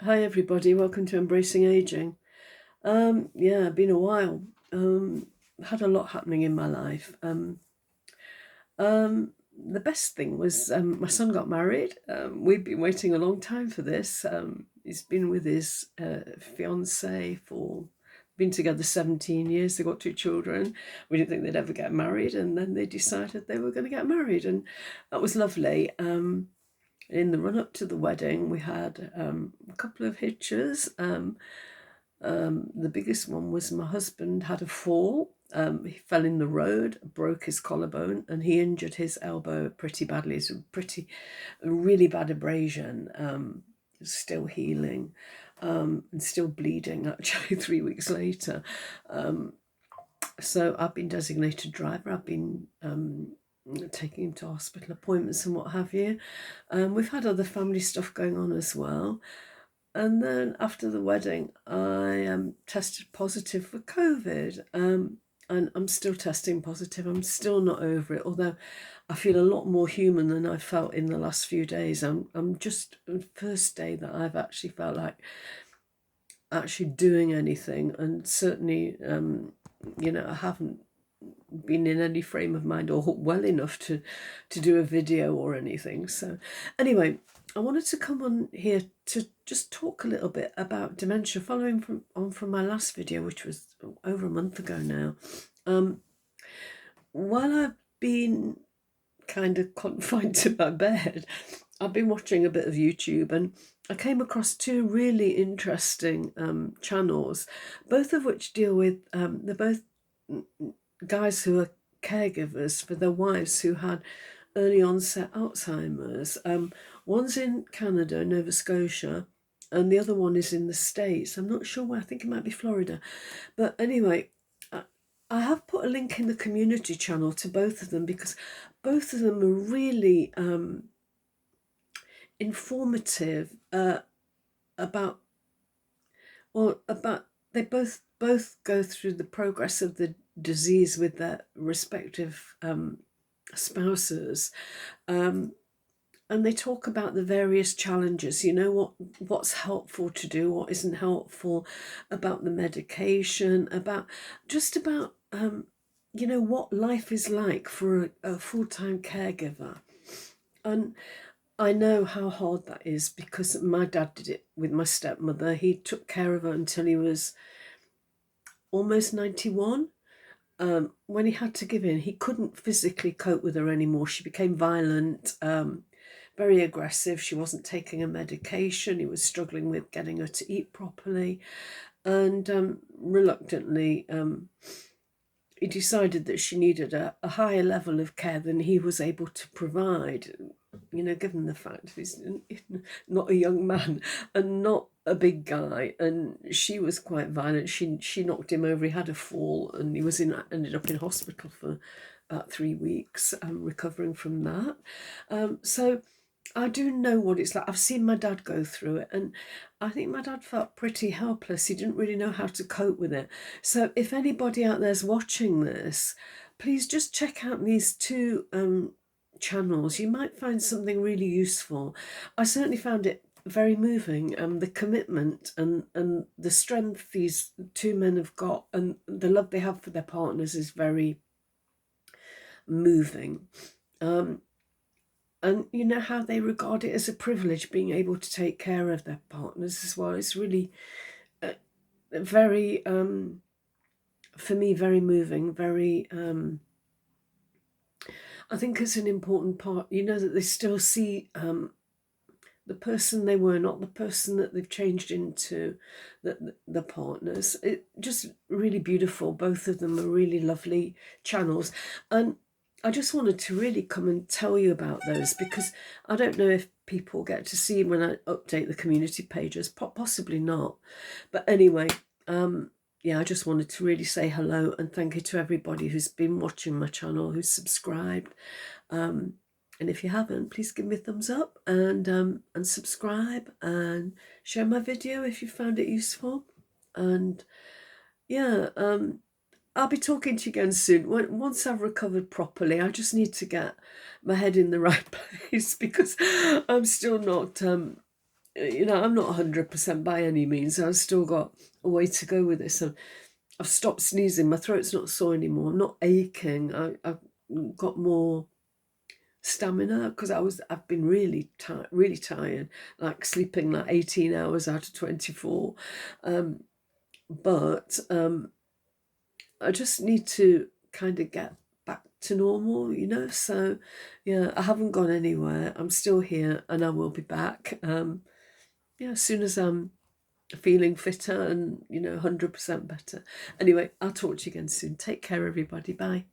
Hi everybody, welcome to Embracing Aging. Yeah, been a while. Had a lot happening in my life. The best thing was my son got married. We've been waiting a long time for this. He's been with his fiancée for, been together 17 years. They got 2 children. We didn't think they'd ever get married, and then they decided they were going to get married, and that was lovely. In the run up to the wedding, we had a couple of hitches. The biggest one was my husband had a fall. He fell in the road, broke his collarbone, and he injured his elbow pretty badly. It's a really bad abrasion. Still healing, and still bleeding actually 3 weeks later. So I've been designated driver. I've been taking him to hospital appointments and what have you. We've had other family stuff going on as well. And then after the wedding, I tested positive for COVID. And I'm still testing positive. I'm still not over it, although I feel a lot more human than I felt in the last few days. I'm just the first day that I've actually felt like actually doing anything, and certainly I haven't been in any frame of mind or well enough to do a video or anything. So anyway, I wanted to come on here to just talk a little bit about dementia, following from my last video, which was over a month ago now. While I've been kind of confined to my bed, I've been watching a bit of YouTube, and I came across two really interesting channels, both of which deal with, they're both guys who are caregivers for their wives who had early onset Alzheimer's. One's in Canada, Nova Scotia, and the other one is in the States. I'm not sure where, I think it might be Florida. But anyway, I have put a link in the community channel to both of them, because both of them are really informative about they both go through the progress of the disease with their respective spouses, and they talk about the various challenges, what's helpful to do, what isn't helpful, about the medication, about what life is like for a full-time caregiver. And I know how hard that is, because my dad did it with my stepmother. He took care of her until he was almost 91. When he had to give in, he couldn't physically cope with her anymore. She became violent, very aggressive. She wasn't taking a medication. He was struggling with getting her to eat properly. And reluctantly, he decided that she needed a higher level of care than he was able to provide, given the fact he's not a young man and not a big guy, and she was quite violent. She knocked him over. He had a fall, and he ended up in hospital for about 3 weeks, recovering from that. So I do know what it's like. I've seen my dad go through it, and I think my dad felt pretty helpless. He didn't really know how to cope with it. So if anybody out there's watching this, please just check out these two channels. You might find something really useful. I certainly found it very moving, the commitment and the strength these two men have got, and the love they have for their partners is very moving. And how they regard it as a privilege, being able to take care of their partners as well. It's really very, for me, very moving, very, I think it's an important part, that they still see the person they were, not the person that they've changed into, the partners. It just really beautiful. Both of them are really lovely channels. And I just wanted to really come and tell you about those, because I don't know if people get to see when I update the community pages, possibly not. But anyway, I just wanted to really say hello and thank you to everybody who's been watching my channel, who's subscribed. And if you haven't, please give me a thumbs up and subscribe, and share my video if you found it useful. And I'll be talking to you again soon. Once I've recovered properly, I just need to get my head in the right place, because I'm still not I'm not 100% by any means. I've still got a way to go with this. And I've stopped sneezing. My throat's not sore anymore. I'm not aching. I've got more stamina because I've been really tired, like sleeping like 18 hours out of 24. But I just need to kind of get back to normal. So yeah, I haven't gone anywhere. I'm still here, and I will be back. As soon as I'm feeling fitter and 100% better. Anyway, I'll talk to you again soon. Take care, everybody. Bye.